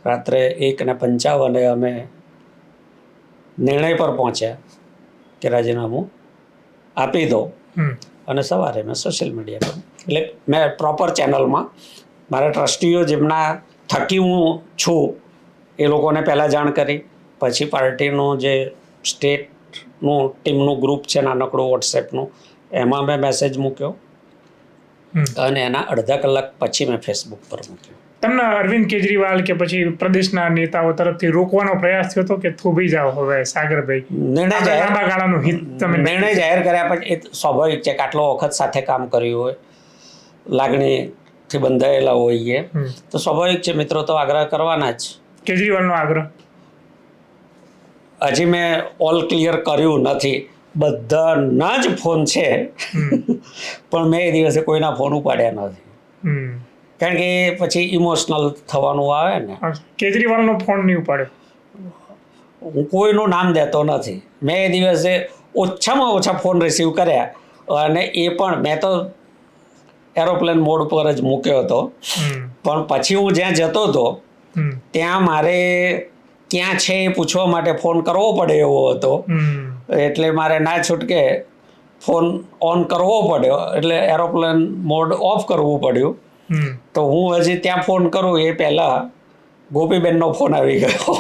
રાત્રે 1:55 અમે નિર્ણય પર પહોંચ્યા કે રાજીનામું આપી દો. અને સવારે મેં સોશિયલ મીડિયા પર એટલે મેં પ્રોપર ચેનલમાં મારા ટ્રસ્ટીઓ જેમના થકી હું છું એ લોકોને પહેલાં જાણ કરી, પછી પાર્ટીનું જે સ્ટેટનું ટીમનું ગ્રુપ છે નાનકડું વોટ્સએપનું, એમાં મેં મેસેજ મૂક્યો અને એના અડધા કલાક પછી મેં ફેસબુક પર મૂક્યો. તમને અરવિંદ કેજરીવાલ કે પછી પ્રદેશના નેતાઓ તરફથી રોકવાનો પ્રયાસ થયો હતો કે થોભી જાઓ હવે સાગરભાઈ, લાંબા ગાળાનું હિત તમે નિર્ણય જાહેર કર્યા પછી એ સ્વાભાવિક છે કે આટલો વખત સાથે કામ કર્યું હોય, લાગણીથી બંધાયેલા હોઈએ તો સ્વાભાવિક છે મિત્રો તો આગ્રહ કરવાના જ. કેજરીવાલનો આગ્રહ હજી મેં ઓલ ક્લિયર કર્યું નથી, બધાના જ ફોન છે પણ મેં એ દિવસે કોઈના ફોન ઉપાડ્યા નથી, કારણ કે પછી ઇમોશનલ થવાનું આવે ને. કેજરીવાલનો ફોન નહીં ઉપાડ્યો? હું કોઈનું નામ દેતો નથી. મેં એ દિવસે ઓછામાં ઓછા ફોન રિસીવ કર્યા અને એ પણ મેં તો એરોપ્લેન મોડ પર જ મૂક્યો હતો, પણ પછી હું જ્યાં જતો હતો ત્યાં મારે ક્યાં છે એ પૂછવા માટે ફોન કરવો પડે એવો હતો, એટલે મારે ના છૂટકે ફોન ઓન કરવો પડ્યો, એટલે એરોપ્લેન મોડ ઓફ કરવું પડ્યું. તો હું હજી ત્યાં ફોન કરું એ પહેલાં ગોપીબેનનો ફોન આવી ગયો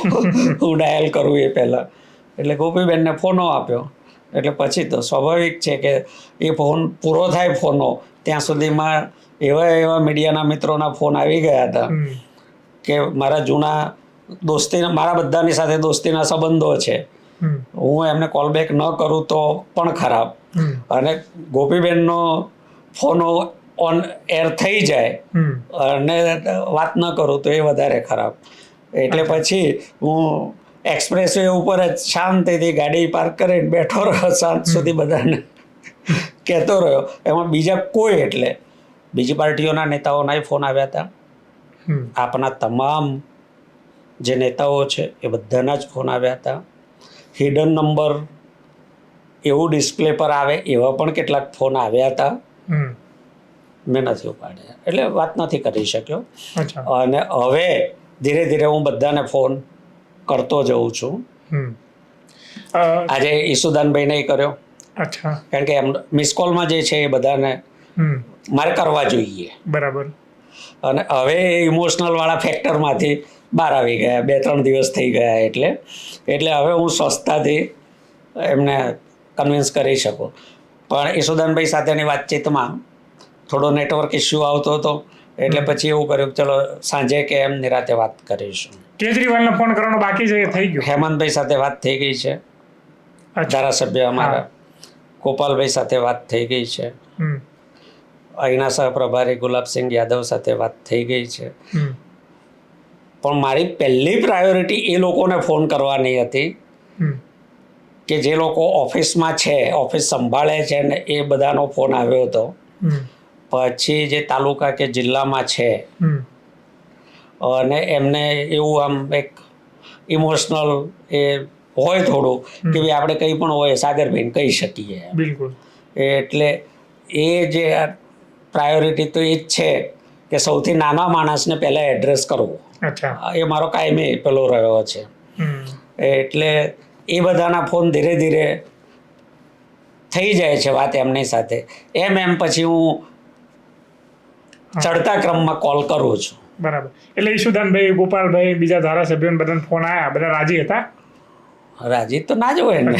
હું ડાયલ કરું એ પહેલાં, એટલે ગોપીબેનને ફોનો આપ્યો. એટલે પછી તો સ્વાભાવિક છે કે એ ફોન પૂરો થાય ફોનો ત્યાં સુધીમાં એવા મીડિયાના મિત્રોના ફોન આવી ગયા હતા કે મારા જૂના દોસ્તીના, મારા બધાની સાથે દોસ્તીના સંબંધો છે, હું એમને કોલ બેક ન કરું તો પણ ખરાબ, અને ગોપીબેનનો ફોનો ઓન એર થઈ જાય અને વાત ન કરું તો એ વધારે ખરાબ. એટલે પછી હું એક્સપ્રેસ વે ઉપર જ શાંતિથી ગાડી પાર્ક કરીને બેઠો રહ્યો, સાંજ સુધી બધાને કહેતો રહ્યો. એમાં બીજા કોઈ, એટલે બીજી પાર્ટીઓના નેતાઓના ફોન આવ્યા હતા, આપના તમામ જે નેતાઓ છે એ બધાના જ ફોન આવ્યા હતા. હિડન નંબર એવું ડિસ્પ્લે પર આવે એવા પણ કેટલાક ફોન આવ્યા હતા, મેં નથી ઉપાડ્યા, એટલે વાત નથી કરી શક્યો. અને હવે ધીરે ધીરે હું બધાને ફોન કરતો જઉં છું. આજે ઈસુદાનભાઈને કર્યો, કારણ કે એમ મિસ કોલમાં જે છે એ બધાને મારે કરવા જોઈએ. બરાબર. અને હવે ઇમોશનલ વાળા ફેક્ટરમાંથી બહાર આવી ગયા, 2-3 દિવસ થઈ ગયા, એટલે હવે હું સ્વસ્થતાથી એમને કન્વિન્સ કરી શકું. પણ ઈસુદાનભાઈ સાથેની વાતચીતમાં થોડો નેટવર્ક ઇસ્યુ આવતો હતો, એટલે પછી એવું કર્યું ચલો સાંજે કે એમ નિરાતે વાત કરીશું. કેજરીવાલને ફોન કરવાનો બાકી છે, થઈ ગયું? હેમંતભાઈ સાથે વાત થઈ ગઈ છે, ધારાસભ્ય અમારા. ગોપાલભાઈ સાથે વાત થઈ ગઈ છે, અહીંના સહપ્રભારી ગુલાબસિંહ યાદવ સાથે વાત થઈ ગઈ છે. પણ મારી પહેલી પ્રાયોરિટી એ લોકોને ફોન કરવાની હતી કે જે લોકો ઓફિસમાં છે, ઓફિસ સંભાળે છે, ને એ બધાનો ફોન આવ્યો હતો. પછી જે તાલુકા કે જિલ્લામાં છે અને એમને એવું આમ એક ઇમોશનલ એ હોય થોડું કે ભાઈ આપણે કંઈ પણ હોય સાગરભાઈને કહી શકીએ. બિલકુલ. એટલે એ જે પ્રાયોરિટી તો એ જ છે કે સૌથી નાના માણસને પહેલાં એડ્રેસ કરવો, એ મારો કાયમી પેલો રહ્યો છે. એટલે એ બધાના ફોન ધીરે ધીરે થઈ જાય છે વાત એમની સાથે, એમ પછી હું ચડતા ક્રમમાં કોલ કરું છું. બરાબર. એટલે ઈશુદાનભાઈ, ગોપાલભાઈ, બીજા ધારાસભ્યોને બધાને ફોન આવ્યા, બધા રાજી હતા? રાજી તો ના જ હોય ને,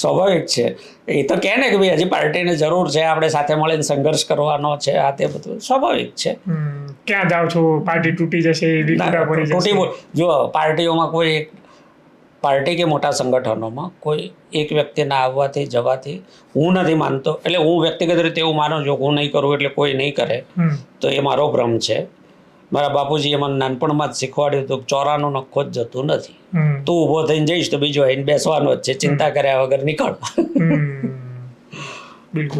સ્વાભાવિક છે. એ તો કહે ને કે ભાઈ હજી પાર્ટીને જરૂર છે, આપણે સાથે મળીને સંઘર્ષ કરવાનો છે, આ તે બધું સ્વાભાવિક છે. ક્યાં જાઓ છો, પાર્ટી તૂટી જશે, જો પાર્ટીઓમાં કોઈ પાર્ટી કે મોટા સંગઠનોમાં કોઈ એક વ્યક્તિના આવવાથી જવાથી હું નથી માનતો, એટલે હું વ્યક્તિગત રીતે એવું માનું છું હું નહીં કરું એટલે કોઈ નહીં કરે, તો એ મારો ભ્રમ છે. મારા બાપુજીએ મને નાનપણમાં જ શીખવાડ્યું હતું ચોરાનો નખો જ જતું નથી, તું ઊભો થઈને જઈશ તો બીજો આવીને બેસવાનો જ છે, ચિંતા કર્યા વગર નીકળ. બિલકુલ.